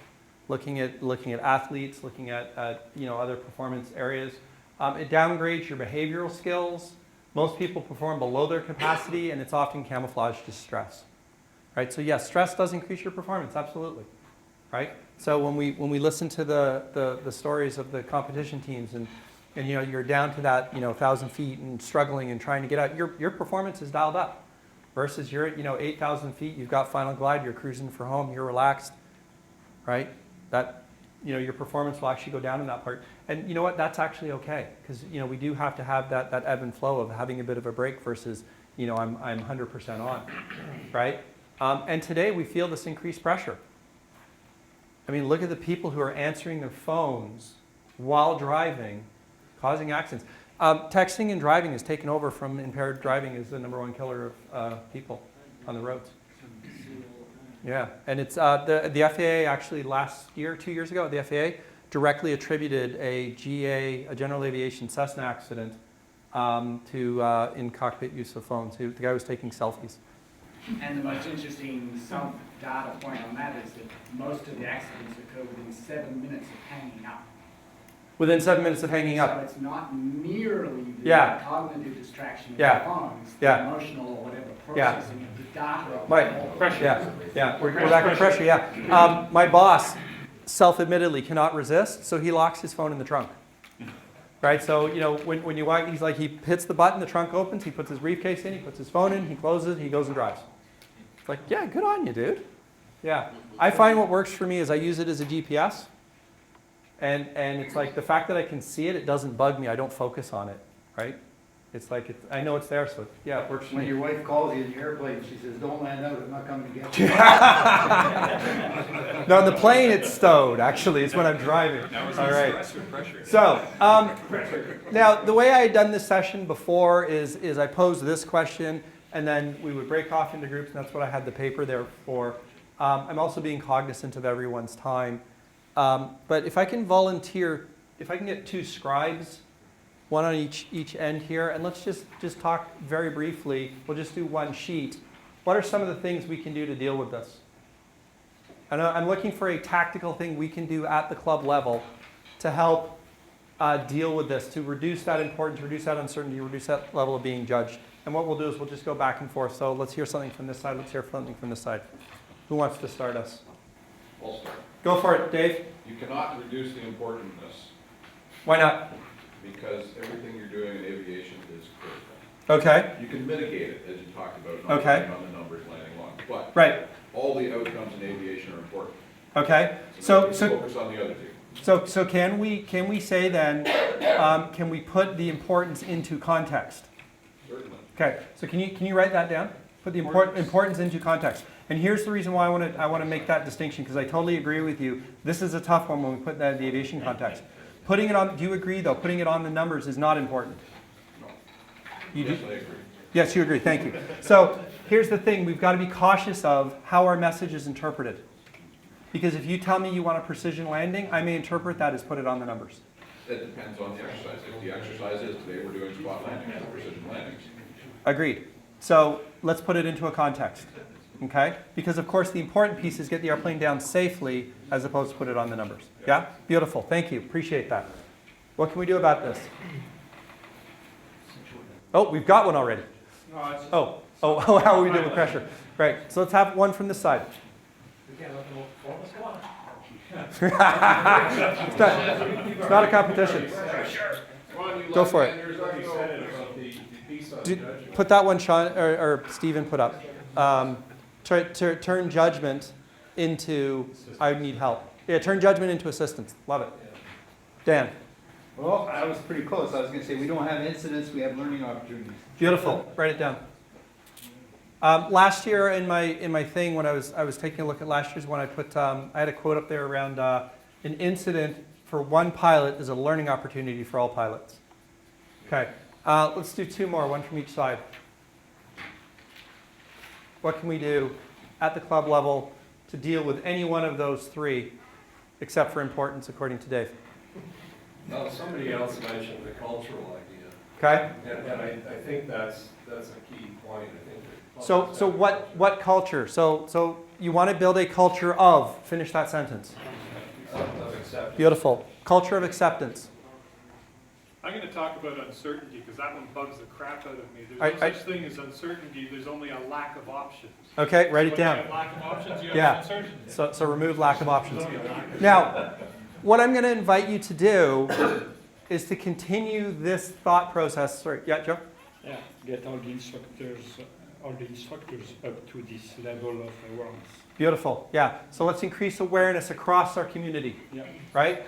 [SPEAKER 1] looking at athletes, looking at other performance areas. It downgrades your behavioral skills. Most people perform below their capacity, and it's often camouflaged as stress. Right? So yes, stress does increase your performance, absolutely. Right? So when we listen to the stories of the competition teams and you're down to that 1,000 feet and struggling and trying to get out, your performance is dialed up. Versus you're at 8,000 feet, you've got final glide, you're cruising for home, you're relaxed. Right? That your performance will actually go down in that part. And you know what? That's actually okay, because we do have to have that ebb and flow of having a bit of a break versus I'm 100% on, right? And today we feel this increased pressure. I mean, look at the people who are answering their phones while driving, causing accidents. Texting and driving has taken over from impaired driving as the #1 killer of people on the roads. Yeah, and it's the FAA actually last year, 2 years ago, the FAA directly attributed a general aviation Cessna accident to in-cockpit use of phones. The guy was taking selfies.
[SPEAKER 11] And the most interesting data point on that is that most of the accidents occur within 7 minutes of hanging up.
[SPEAKER 1] Within 7 minutes of hanging up.
[SPEAKER 11] So it's not merely the
[SPEAKER 1] Yeah.
[SPEAKER 11] cognitive distraction of
[SPEAKER 1] Yeah.
[SPEAKER 11] the phones,
[SPEAKER 1] Yeah.
[SPEAKER 11] the emotional or whatever
[SPEAKER 1] Yeah.
[SPEAKER 11] processing of the data. Of
[SPEAKER 1] Right.
[SPEAKER 11] the whole.
[SPEAKER 5] Pressure.
[SPEAKER 1] Yeah. We're back on pressure. Yeah. My boss, self-admittedly, cannot resist, so he locks his phone in the trunk. Right. So when you walk, he's like he hits the button, the trunk opens, he puts his briefcase in, he puts his phone in, he closes, he goes and drives. It's like, yeah, good on you, dude. Yeah. I find what works for me is I use it as a GPS. And it's like the fact that I can see it, it doesn't bug me. I don't focus on it, right? It's like I know it's there, so yeah, it works for
[SPEAKER 4] When
[SPEAKER 1] me.
[SPEAKER 4] your wife calls you in your airplane, she says, "Don't land out, I'm not coming to get you."
[SPEAKER 1] No, on the plane it's stowed. Actually, it's when I'm driving. All right.
[SPEAKER 3] Stress or pressure?
[SPEAKER 1] So now the way I had done this session before is I posed this question, and then we would break off into groups, and that's what I had the paper there for. I'm also being cognizant of everyone's time. But if I can volunteer, if I can get 2 scribes, one on each end here, and let's just talk very briefly. We'll just do one sheet. What are some of the things we can do to deal with this? And I'm looking for a tactical thing we can do at the club level to help deal with this, to reduce that importance, reduce that uncertainty, reduce that level of being judged. And what we'll do is we'll just go back and forth. So let's hear something from this side. Let's hear something from this side. Who wants to start us?
[SPEAKER 6] I'll start.
[SPEAKER 1] Go for it, Dave.
[SPEAKER 6] You cannot reduce the importantness
[SPEAKER 1] Why not?
[SPEAKER 6] because everything you're doing in aviation is critical.
[SPEAKER 1] Okay.
[SPEAKER 6] You can mitigate it, as you talked about, not
[SPEAKER 1] Okay.
[SPEAKER 6] landing on the numbers, landing on, but
[SPEAKER 1] Right.
[SPEAKER 6] all the outcomes in aviation are important.
[SPEAKER 1] Okay.
[SPEAKER 6] So
[SPEAKER 1] So
[SPEAKER 6] focus on the other two.
[SPEAKER 1] So can we say then, can we put the importance into context?
[SPEAKER 6] Certainly.
[SPEAKER 1] Okay, so can you write that down? Put the importance into context. And here's the reason why I want to make that distinction, because I totally agree with you. This is a tough one when we put that in the aviation context. Putting it on, do you agree though, putting it on the numbers is not important?
[SPEAKER 6] No.
[SPEAKER 1] You
[SPEAKER 6] Yes,
[SPEAKER 1] do?
[SPEAKER 6] I agree.
[SPEAKER 1] Yes, you agree, thank you. So here's the thing, we've got to be cautious of how our message is interpreted. Because if you tell me you want a precision landing, I may interpret that as put it on the numbers.
[SPEAKER 6] It depends on the exercise. If the exercise is today we're doing spot landings or precision landings.
[SPEAKER 1] Agreed. So let's put it into a context, okay? Because of course the important piece is get the airplane down safely as opposed to put it on the numbers. Yeah? Beautiful, thank you, appreciate that. What can we do about this? Oh, we've got one already. Oh, how are we doing with pressure? Right, so let's have one from this side. It's not a competition. Go for it. Put that one, Sean, or Stephen put up. Turn judgment into, I need help. Yeah, turn judgment into assistance. Love it. Dan.
[SPEAKER 12] Well, I was pretty close. I was going to say we don't have incidents, we have learning opportunities.
[SPEAKER 1] Beautiful. Write it down. Last year in my thing, when I was taking a look at last year's one, I had a quote up there around an incident for one pilot is a learning opportunity for all pilots. Okay. Let's do two more, one from each side. What can we do at the club level to deal with any one of those three, except for importance, according to Dave?
[SPEAKER 13] Well, somebody else mentioned the cultural idea.
[SPEAKER 1] Okay.
[SPEAKER 13] And I think that's a key point. I think.
[SPEAKER 1] So what culture? So you want to build a culture of, finish that sentence.
[SPEAKER 13] Of acceptance.
[SPEAKER 1] Beautiful. Culture of acceptance.
[SPEAKER 5] I'm going to talk about uncertainty because that one bugs the crap out of me. There's no such thing as uncertainty. There's only a lack of options.
[SPEAKER 1] Okay, write it
[SPEAKER 5] When you
[SPEAKER 1] down.
[SPEAKER 5] have lack of options, you have
[SPEAKER 1] Yeah.
[SPEAKER 5] uncertainty.
[SPEAKER 1] So remove lack of options. Now, what I'm going to invite you to do is to continue this thought process. Sorry, yeah, Joe?
[SPEAKER 10] Yeah, get all the instructors up to this level of awareness.
[SPEAKER 1] Beautiful, yeah. So let's increase awareness across our community,
[SPEAKER 10] Yeah.
[SPEAKER 1] right?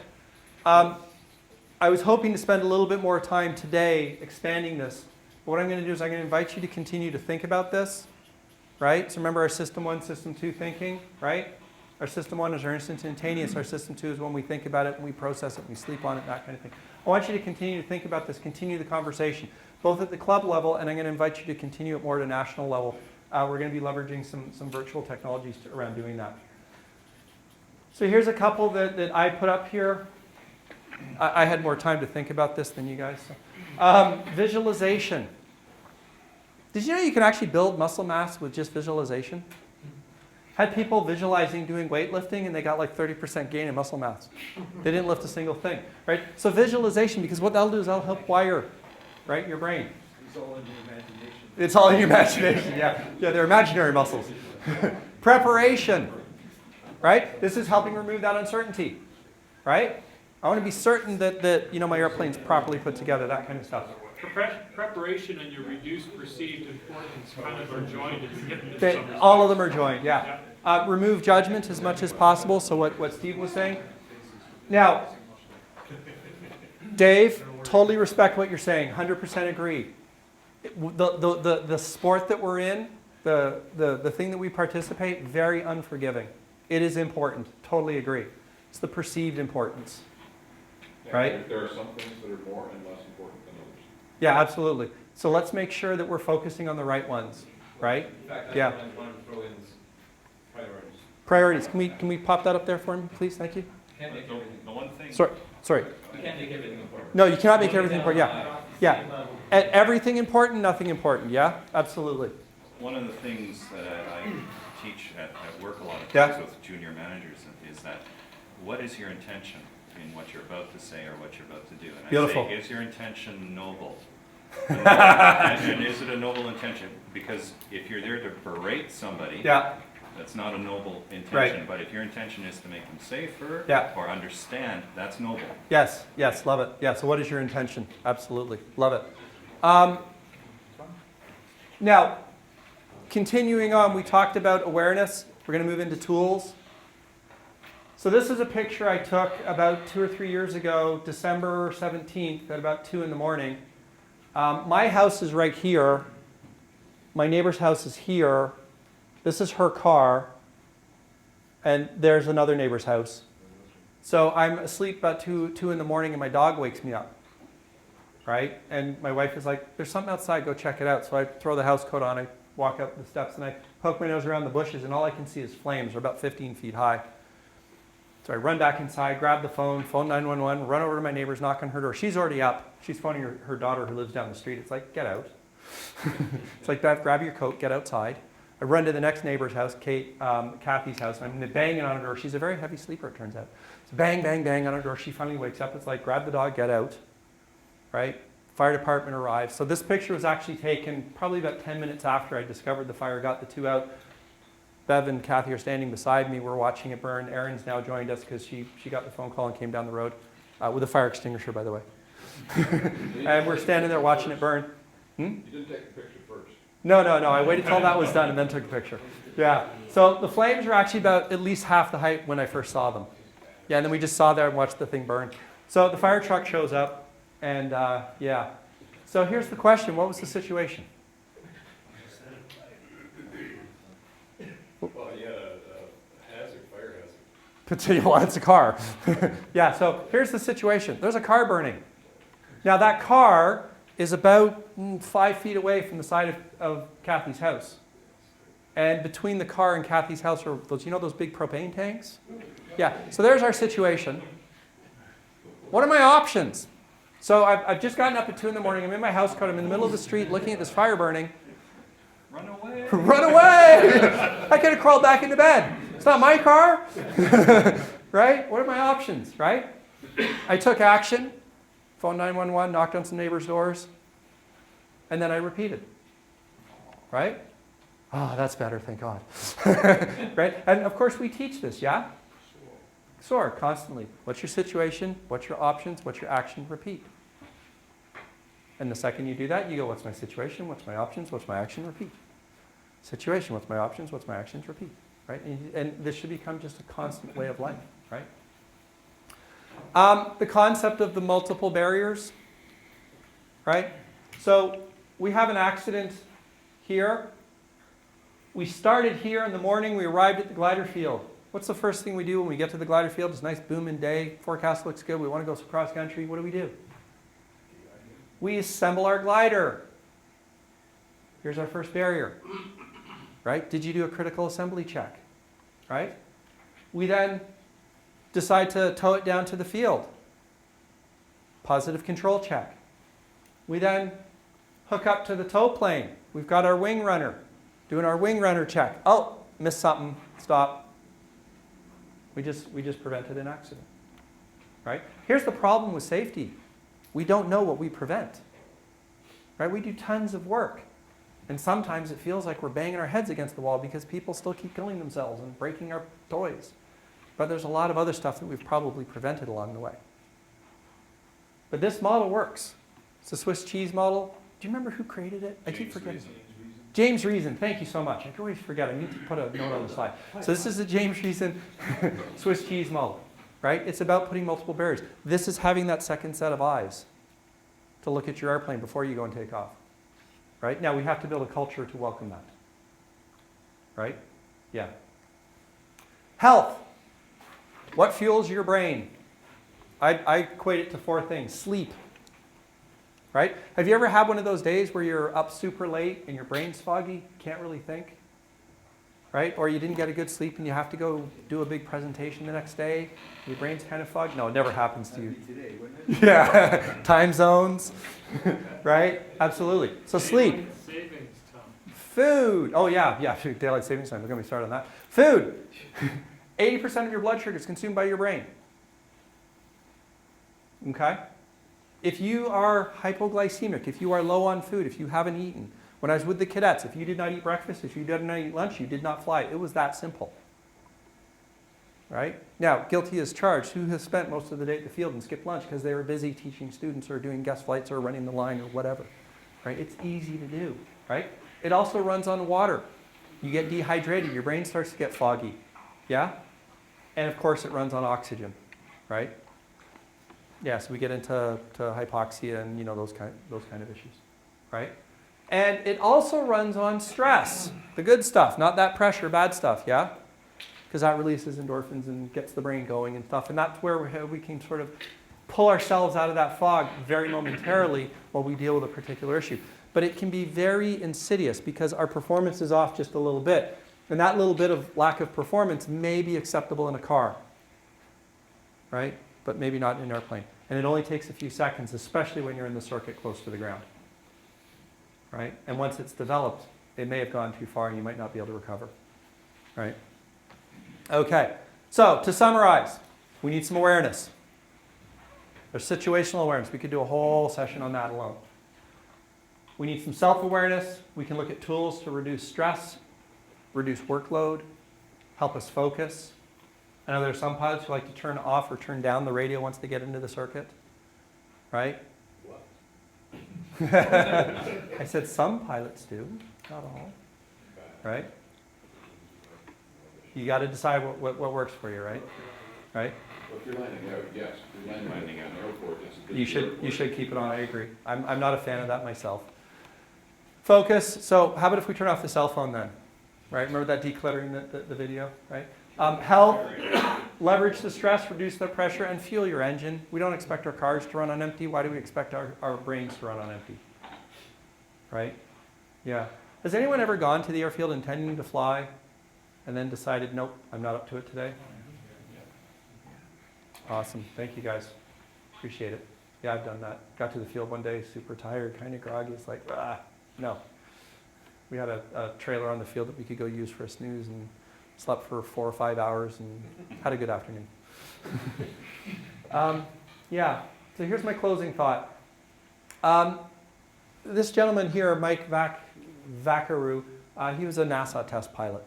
[SPEAKER 1] I was hoping to spend a little bit more time today expanding this. But what I'm going to do is I'm going to invite you to continue to think about this, right? So remember our system 1, system 2 thinking, right? Our system 1 is our instantaneous. Our system 2 is when we think about it, and we process it, we sleep on it, that kind of thing. I want you to continue to think about this, continue the conversation, both at the club level, and I'm going to invite you to continue it more at a national level. We're going to be leveraging some virtual technologies around doing that. So here's a couple that I put up here. I had more time to think about this than you guys. So. Visualization. Did you know you can actually build muscle mass with just visualization? Had people visualizing doing weightlifting and they got like 30% gain in muscle mass. They didn't lift a single thing, right? So visualization, because what that'll do is that'll help wire, right, your brain.
[SPEAKER 12] It's all in your imagination.
[SPEAKER 1] It's all in your imagination, yeah. Yeah, they're imaginary muscles. Preparation, right? This is helping remove that uncertainty, right? I want to be certain that my airplane's properly put together, that kind of stuff.
[SPEAKER 5] Preparation and your reduced perceived importance kind of are joined and hidden in some
[SPEAKER 1] All of them are joined, yeah. Remove judgment as much as possible, so what Steve was saying. Now, Dave, totally respect what you're saying, 100% agree. The sport that we're in, the thing that we participate, very unforgiving. It is important, totally agree. It's the perceived importance. Right?
[SPEAKER 6] There are some things that are more and less important than others.
[SPEAKER 1] Yeah, absolutely. So let's make sure that we're focusing on the right ones, right?
[SPEAKER 9] In fact,
[SPEAKER 1] Yeah.
[SPEAKER 9] I want to throw in priorities.
[SPEAKER 1] Priorities. Can we pop that up there for me, please? Thank you.
[SPEAKER 9] Can't make everything.
[SPEAKER 3] The one thing.
[SPEAKER 1] Sorry.
[SPEAKER 9] We can't make everything important.
[SPEAKER 1] No, you cannot make everything important. Yeah. And everything important, nothing important. Yeah, absolutely.
[SPEAKER 3] One of the things that I teach at work a lot of
[SPEAKER 1] Yeah.
[SPEAKER 3] times with junior managers is that what is your intention? between what you're about to say or what you're about to do. And
[SPEAKER 1] Beautiful.
[SPEAKER 3] I say, is your intention noble? And is it a noble intention? Because if you're there to berate somebody,
[SPEAKER 1] Yeah.
[SPEAKER 3] that's not a noble intention.
[SPEAKER 1] Right.
[SPEAKER 3] But if your intention is to make them safer
[SPEAKER 1] Yeah.
[SPEAKER 3] or understand, that's noble.
[SPEAKER 1] Yes, yes, love it. Yeah, so what is your intention? Absolutely, love it. Now, continuing on, we talked about awareness. We're going to move into tools. So this is a picture I took about 2 or 3 years ago, December 17th at about 2 in the morning. My house is right here. My neighbor's house is here. This is her car. And there's another neighbor's house. So I'm asleep about 2 in the morning and my dog wakes me up. Right? And my wife is like, there's something outside, go check it out. So I throw the house coat on, I walk up the steps and I poke my nose around the bushes and all I can see is flames. They're about 15 feet high. So I run back inside, grab the phone 911, run over to my neighbor's, knock on her door. She's already up. She's phoning her daughter who lives down the street. It's like, get out. It's like, Bev, grab your coat, get outside. I run to the next neighbor's house, Kathy's house, and I'm banging on her door. She's a very heavy sleeper, it turns out. So bang, bang, bang on her door. She finally wakes up. It's like, grab the dog, get out. Right? Fire department arrives. So this picture was actually taken probably about 10 minutes after I discovered the fire, got the two out. Bev and Kathy are standing beside me. We're watching it burn. Erin's now joined us because she got the phone call and came down the road with a fire extinguisher, by the way. And we're standing there watching it burn.
[SPEAKER 6] You didn't take the picture first.
[SPEAKER 1] No. I waited till that was done and then took a picture. Yeah. So the flames were actually about at least half the height when I first saw them. Yeah, and then we just saw there and watched the thing burn. So the fire truck shows up. And yeah, so here's the question. What was the situation?
[SPEAKER 13] Well, yeah, hazard, fire hazard.
[SPEAKER 1] Well, it's a car. Yeah, so here's the situation. There's a car burning. Now that car is about 5 feet away from the side of Kathy's house. And between the car and Kathy's house are those, you know those big propane tanks? Yeah, so there's our situation. What are my options? So I've just gotten up at 2 in the morning. I'm in my house coat. I'm in the middle of the street looking at this fire burning.
[SPEAKER 3] Run away.
[SPEAKER 1] Run away! I could have crawled back into bed. It's not my car. Right? What are my options, right? I took action. Phone 911, knocked on some neighbors' doors. And then I repeated. Right? Oh, that's better, thank God. Right? And of course we teach this, yeah? SOAR, constantly. What's your situation? What's your options? What's your action? Repeat. And the second you do that, you go, what's my situation? What's my options? What's my action? Repeat. Situation, what's my options? What's my actions? Repeat. Right? And this should become just a constant way of life, right? The concept of the multiple barriers, right? So we have an accident here. We started here in the morning. We arrived at the glider field. What's the first thing we do when we get to the glider field? It's a nice booming day. Forecast looks good. We want to go cross country. What do? We assemble our glider. Here's our first barrier. Right? Did you do a critical assembly check? Right? We then decide to tow it down to the field. Positive control check. We then hook up to the tow plane. We've got our wing runner. Doing our wing runner check. Oh, missed something. Stop. We just prevented an accident, right? Here's the problem with safety. We don't know what we prevent, right? We do tons of work. And sometimes it feels like we're banging our heads against the wall because people still keep killing themselves and breaking our toys. But there's a lot of other stuff that we've probably prevented along the way. But this model works. It's a Swiss cheese model. Do you remember who created it? I keep forgetting. James Reason, thank you so much. I can always forget. I need to put a note on the slide. So this is the James Reason Swiss cheese model, right? It's about putting multiple barriers. This is having that second set of eyes to look at your airplane before you go and take off, right? Now we have to build a culture to welcome that, right? Yeah. Health. What fuels your brain? I equate it to 4 things. Sleep. Right? Have you ever had one of those days where you're up super late and your brain's foggy, can't really think? Right? Or you didn't get a good sleep and you have to go do a big presentation the next day, your brain's kind of fogged? No, it never happens to you.
[SPEAKER 12] Today, wouldn't it?
[SPEAKER 1] Yeah, time zones, right? Absolutely. So sleep.
[SPEAKER 5] Savings, Tom.
[SPEAKER 1] Food. Oh yeah, daylight savings time. We're going to be started on that. Food. 80% of your blood sugar is consumed by your brain. Okay? If you are hypoglycemic, if you are low on food, if you haven't eaten, when I was with the cadets, if you did not eat breakfast, if you did not eat lunch, you did not fly. It was that simple. Right? Now, guilty as charged. Who has spent most of the day at the field and skipped lunch because they were busy teaching students or doing guest flights or running the line or whatever? Right? It's easy to do. Right? It also runs on water. You get dehydrated, your brain starts to get foggy. Yeah? And of course it runs on oxygen. Right? Yeah, so we get into hypoxia and those kind of issues. Right? And it also runs on stress. The good stuff, not that pressure, bad stuff, yeah? Because that releases endorphins and gets the brain going and stuff. And that's where we can sort of pull ourselves out of that fog very momentarily while we deal with a particular issue. But it can be very insidious because our performance is off just a little bit. And that little bit of lack of performance may be acceptable in a car, right? But maybe not in an airplane. And it only takes a few seconds, especially when you're in the circuit close to the ground, right? And once it's developed, it may have gone too far and you might not be able to recover, right? Okay, so to summarize, we need some awareness. There's situational awareness. We could do a whole session on that alone. We need some self-awareness. We can look at tools to reduce stress, reduce workload, help us focus. I know there are some pilots who like to turn off or turn down the radio once they get into the circuit, right?
[SPEAKER 13] What?
[SPEAKER 1] I said some pilots do, not all, right? You got to decide what works for you, right? Right?
[SPEAKER 13] Well, if you're landing out, yes. If you're landing out in an airport, that's a good
[SPEAKER 1] You should keep it on. I agree. I'm not a fan of that myself. Focus. So how about if we turn off the cell phone then? Right? Remember that decluttering the video, right? Help leverage the stress, reduce the pressure, and fuel your engine. We don't expect our cars to run on empty. Why do we expect our brains to run on empty? Right? Yeah. Has anyone ever gone to the airfield intending to fly and then decided, nope, I'm not up to it today? Awesome. Thank you guys. Appreciate it. Yeah, I've done that. Got to the field one day, super tired, kind of groggy. It's like, no. We had a trailer on the field that we could go use for a snooze and slept for 4 or 5 hours and had a good afternoon. Yeah, so here's my closing thought. This gentleman here, Mike Vaccaru, he was a NASA test pilot.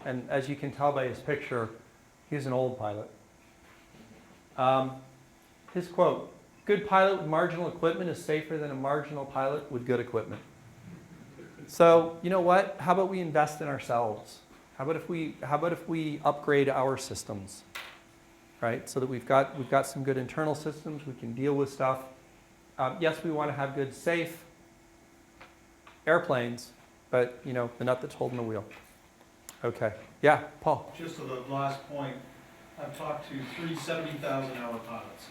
[SPEAKER 1] And as you can tell by his picture, he's an old pilot. His quote, "Good pilot with marginal equipment is safer than a marginal pilot with good equipment." So, you know what? How about we invest in ourselves? How about if we upgrade our systems, right? So that we've got some good internal systems, we can deal with stuff. Yes, we want to have good, safe airplanes, but the nut that's holding the wheel. Okay. Yeah, Paul.
[SPEAKER 14] Just to the last point, I've talked to 3 70,000-hour pilots.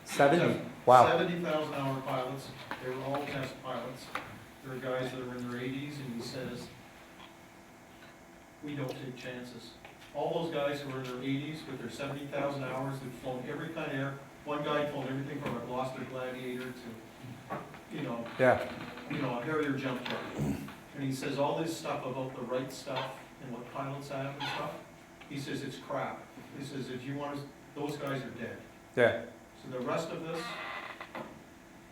[SPEAKER 1] 70? Wow.
[SPEAKER 14] 70,000-hour pilots. They were all test pilots. There are guys that are in their 80s, and he says, we don't take chances. All those guys who are in their 80s with their 70,000 hours, they've flown every kind of air. One guy flown everything from a Gloucester Gladiator to, a Harrier jump jet. And he says all this stuff about the right stuff and what pilots have and stuff, he says it's crap. He says if you want to, those guys are dead.
[SPEAKER 1] Yeah.
[SPEAKER 14] So the rest of this,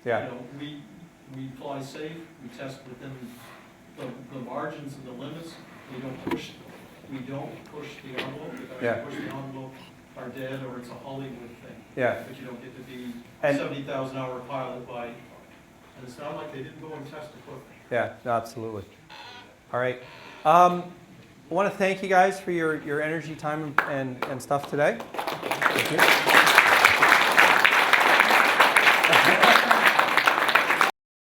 [SPEAKER 1] yeah.
[SPEAKER 14] We fly safe, we test within the margins and the limits. We don't push the envelope. The guys who push the envelope are dead, or it's a Hollywood thing.
[SPEAKER 1] Yeah.
[SPEAKER 14] But you don't get to be 70,000-hour pilot by, and it's not like they didn't go and test equipment.
[SPEAKER 1] Yeah, absolutely. All right. I want to thank you guys for your energy, time, and stuff today. Thank you.